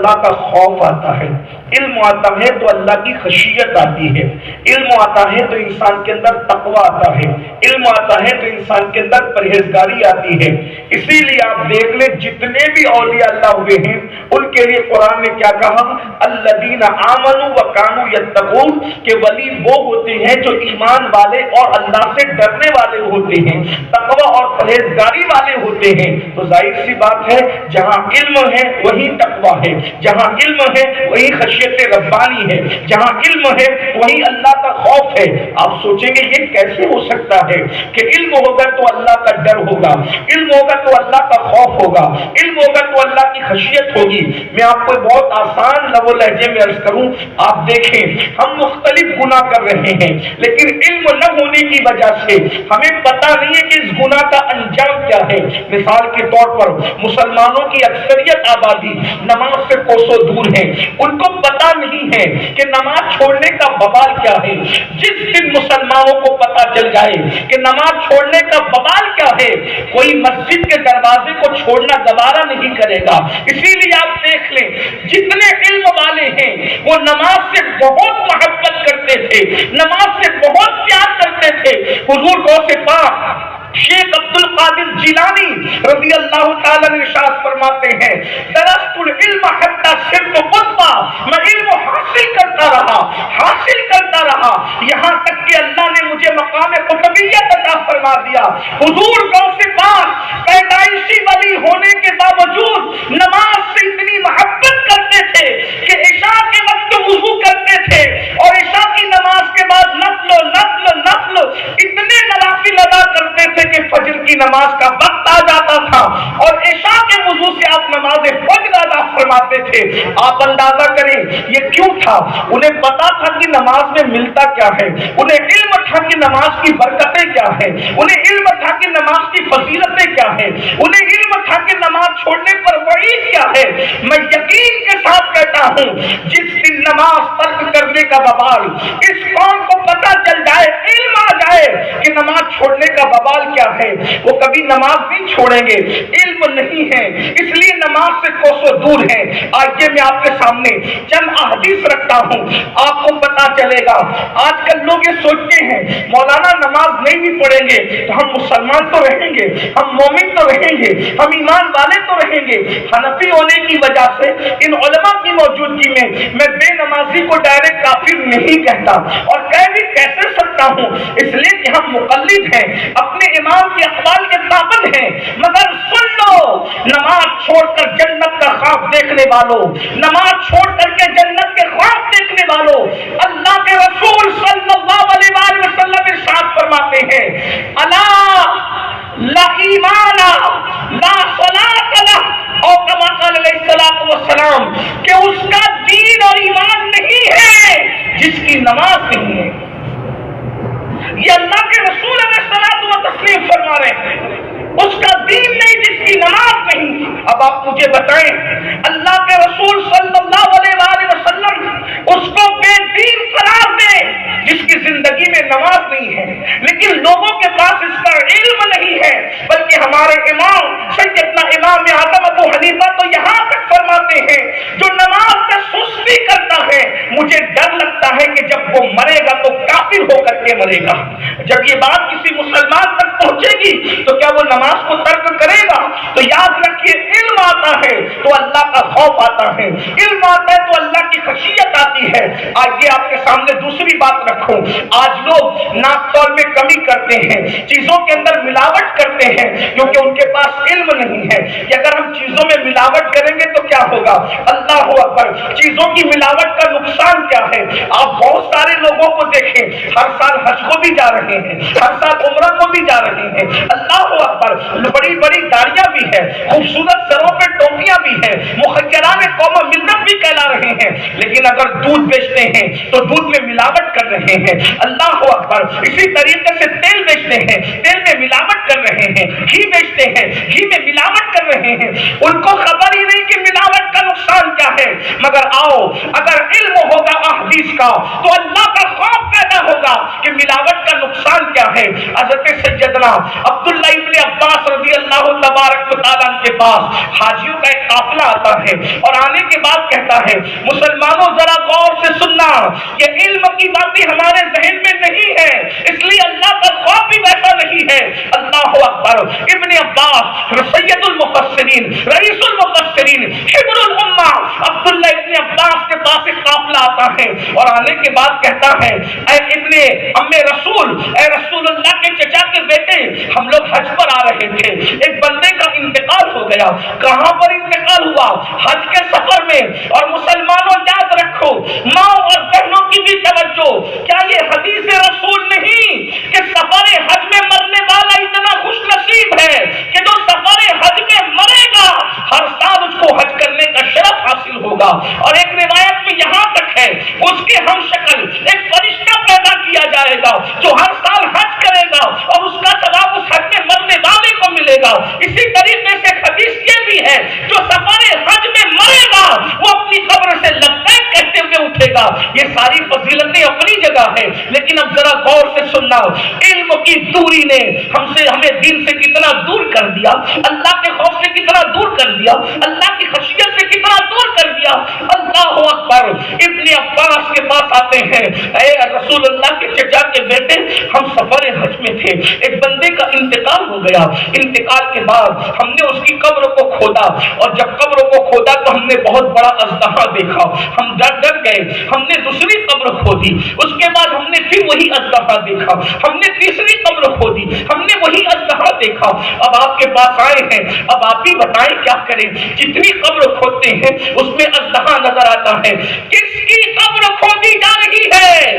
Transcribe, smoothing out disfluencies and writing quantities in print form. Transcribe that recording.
اللہ کا خوف آتا ہے، علم آتا ہے تو اللہ کی خشیت آتی ہے، علم آتا ہے تو انسان کے اندر تقوی آتا ہے، علم آتا ہے تو انسان کے اندر پرہیزگاری آتی ہے۔ اسی لیے آپ دیکھ لیں جتنے بھی اولیاء اللہ ہوئے ہیں ان کے لیے قرآن نے کیا کہا؟ الذین آمنوا وکانوا یتقون، کہ ولی وہ ہوتے ہیں جو ایمان والے اور اللہ سے ڈرنے والے ہوتے ہیں، تقوی اور پرہیزگاری والے ہوتے ہیں۔ تو ظاہر سی بات ہے جہاں علم ہے وہی تقوی ہے، جہاں علم ہے وہی خشیت ربانی ہے، جہاں علم ہے وہی اللہ کا خوف ہے۔ آپ سوچیں گے یہ کیسے ہو سکتا ہے کہ علم ہوگا تو اللہ کا ڈر ہوگا، علم ہوگا تو اللہ کا خوف ہوگا، علم ہوگا تو اللہ کی خشیت ہوگی۔ میں آپ کو بہت آسان لب و لہجے میں عرض کروں، آپ دیکھیں ہم مختلف گناہ کر رہے ہیں لیکن علم نہ ہونے کی وجہ سے ہمیں پتہ نہیں ہے کہ اس گناہ کا انجام کیا ہے۔ مثال کے طور پر مسلمانوں کی اکثریت آبادی نماز سے کوسوں دور ہے، ان کو پتہ نہیں ہے کہ نماز چھوڑنے کا بوال کیا ہے۔ جس دن مسلمانوں کو پتہ چل جائے کہ نماز چھوڑنے کا بوال کیا ہے، کوئی مسجد کے دروازے کو چھوڑنا گوارا نہیں کرے گا۔ اسی لیے آپ دیکھ لیں جتنے علم والے ہیں وہ نماز سے بہت محبت کرتے تھے، نماز سے بہت پیار کرتے تھے۔ حضور غوث پاک شیخ عبد القادر جیلانی رضی اللہ تعالیٰ نے ارشاد فرماتے ہیں درست العلم حتی صرت قطبہ، میں علم حاصل کرتا رہا یہاں تک کہ اللہ نے مجھے مقام قطبیت عطا فرما دیا۔ حضور غوث پاک پیدائشی ولی ہونے کے باوجود نماز سے اتنی محبت کرتے تھے کہ عشاء کے وقت وضو کرتے تھے اور عشاء کی نماز کے بعد نفل اتنے نوافل ادا کرتے تھے کہ فجر کی نماز کا وقت آ جاتا تھا اور عشاء کے وضو سے آپ نماز فجر ادا فرماتے تھے۔ آپ اندازہ کریں یہ کیوں تھا؟ انہیں پتا تھا کہ نماز میں ملتا کیا ہے، انہیں علم تھا کہ نماز کی برکتیں کیا ہیں، انہیں علم تھا کہ نماز کی فضیلتیں کیا ہیں، انہیں علم تھا کہ نماز چھوڑنے پر وعید کیا ہے۔ میں یقین کے ساتھ کہتا ہوں جس دن نماز ترک کرنے کا وبال اس قوم کو پتا چل جائے، علم آ جائے کہ نماز چھوڑنے کا وبال کیا ہے، وہ کبھی نماز نہیں چھوڑیں گے۔ علم نہیں ہے اس لیے نماز سے کوسوں دور ہے۔ آئیے میں آپ کے سامنے چند احادیث رکھتا ہوں، آپ کو پتا چلے گا۔ آج کل لوگ یہ سوچتے ہیں مولانا نماز نہیں بھی پڑھیں گے تو ہم مسلمان تو رہیں گے، ہم مومن تو رہیں گے، ہم ایمان والے تو رہیں گے۔ حنفی ہونے کی وجہ سے ان علماء کی موجودگی میں بے نمازی کو ڈائریکٹ کافر نہیں کہتا، اور کہہ بھی کیسے سکتا ہوں اس لیے کہ ہم مقلد ہیں، اپنے امام کے اقوال کے پابند ہیں۔ مگر سن لو، نماز چھوڑ کر جنت کا خواب دیکھنے والوں، نماز چھوڑ کر کے جنت کے خواب دیکھنے والوں، اللہ کے رسول صلی اللہ علیہ وآلہ وسلم ارشاد فرماتے ہیں الا لا ایمان لا صلاۃ لہ، اور کما قال علیہ الصلوۃ والسلام کہ اس کا دین اور ایمان نہیں ہے جس کی نماز نہیں ہے۔ یہ اللہ کے رسول علیہ الصلوۃ والتسلیم فرما رہے ہیں اس کا دین نہیں جس کی نماز نہیں۔ اب آپ مجھے بتائیں اللہ کے رسول صلی اللہ علیہ وآلہ وسلم اس کو بے دین قرار دے جس کی زندگی میں نماز نہیں ہے، لیکن لوگوں کے پاس اس کا علم نہیں ہے۔ بلکہ ہمارے امام سیدنا امام اعظم ابو حنیفہ تو یہاں تک فرماتے ہیں جو نماز میں سستی کرتا ہے مجھے ڈر لگتا ہے کہ جب وہ مرے گا تو کافر ہو کر کے مرے گا۔ جب یہ بات کسی مسلمان تک پہنچے گی تو کیا وہ نماز کو ترک کرے گا؟ تو یاد رکھیے علم آتا ہے تو اللہ کا خوف آتا ہے، علم آتا ہے تو اللہ کی خشیت آتی ہے۔ آئیے آپ کے سامنے دوسری بات رکھوں، آج لوگ ناپ تول میں کمی کرتے ہیں، چیزوں کے اندر ملاوٹ کرتے ہیں کیونکہ ان کے پاس علم نہیں ہے کہ اگر ہم چیزوں میں ملاوٹ کریں گے تو کیا ہوگا۔ اللہ اکبر، چیزوں کی ملاوٹ کا نقصان کیا ہے؟ آپ بہت سارے لوگوں کو دیکھیں ہر سال حج کو بھی جا رہے ہیں، ہر سال عمرہ کو بھی جا رہے ہیں، اللہ اکبر، بڑی بڑی داڑیاں بھی ہیں، خوبصورت سروں پہ ٹوپیاں بھی ہیں، مخجران قوم و ملت بھی کہلا رہے ہیں، لیکن اگر دودھ بیچتے ہیں تو دودھ میں ملاوٹ کر رہے ہیں۔ اللہ اکبر، اسی طریقے سے تیل بیچتے ہیں، تیل میں ملاوٹ کر رہے ہیں، گھی بیچتے ہیں، گھی میں ملاوٹ کر رہے ہیں۔ ان کو خبر ہی نہیں کہ ملاوٹ کا نقصان کیا ہے۔ مگر آؤ، اگر علم ہوگا احادیث کا تو اللہ کا خوف پیدا ہوگا کہ ملاوٹ کا نقصان کیا ہے حضرت سیدنا عبداللہ ابن عباس رضی اللہ تبارک و تعالیٰ کے پاس حاجیوں کا ایک قافلہ آتا ہے اور آنے کے بعد کہتا ہے مسلمانوں ذرا غور سے سننا، یہ علم کی باتیں ہمارے ذہن میں نہیں ہے، اس لیے اللہ کا خوف بھی ویسا نہیں ہے۔ اللہ اکبر۔ ابن عباس سید المفسرین، رئیس المفسرین، حبر الامہ عبداللہ ابن عباس کے پاس ایک قافلہ آتا ہے اور آنے کے بعد کہتا ہے اے ابن ام رسول، اے رسول اللہ کے چچا کے بیٹے، ہم لوگ حج پر آ رہے تھے، ایک بندے کا انتقال ہو گیا۔ کہاں پر انتقال ہوا؟ حج کے سفر میں۔ اور مسلمانوں یاد رکھو، ماں اور بہنوں کی بھی توجہ، کیا یہ حدیث رسول نہیں کہ سفر حج میں مرنے والا اتنا خوش نصیب ہے کہ جو سفر حج میں مرے گا ہر سال اس کو حج کرنے کا شرف حاصل ہوگا۔ اور ایک روایت میں یہاں تک ہے اس کے ہم شکل ایک فرشتہ پیدا کیا جائے گا جو ہر سال حج کرے گا اور اس کا ثواب اس حج میں مرنے والے کو ملے گا۔ اسی طریقے سے حدیث یہ بھی ہے جو سفر حج میں مرے گا وہ اپنی قبر سے لبیک کہتے ہوئے اٹھے گا۔ یہ ساری فضیلتیں اپنی جگہ ہے، لیکن اب ذرا غور سے سننا، علم کی دوری نے ہمیں دین سے کتنا دور کر دیا، اللہ کے خوف سے کتنا دور کر دیا، اللہ کی خشیت سے کتنا دور کر دیا۔ اللہ اکبر۔ ابن عباس کے پاس آتے ہیں، اے رسول اللہ کے چچا کے بیٹے، ہم سفر حج میں تھے، ایک بندے کا انتقال ہو گیا، انتقال کے بعد ہم نے اس کی قبر کو کھودا اور جب قبر کو کھودا تو ہم نے بہت بڑا اژدہا دیکھا، ہم ڈر گئے، ہم نے دوسری قبر کھودی، اس کے بعد ہم نے پھر وہی اژدہا دیکھا، ہم نے تیسری قبر کھودی، ہم نے وہی اژدہا دیکھا۔ اب آپ کے پاس آئے ہیں، اب آپ ہی بتائیں کیا کریں؟ جتنی قبر کھودتے ہیں اس میں اژدہا نظر آتا ہے، کس کی قبر کھودی جا رہی ہے؟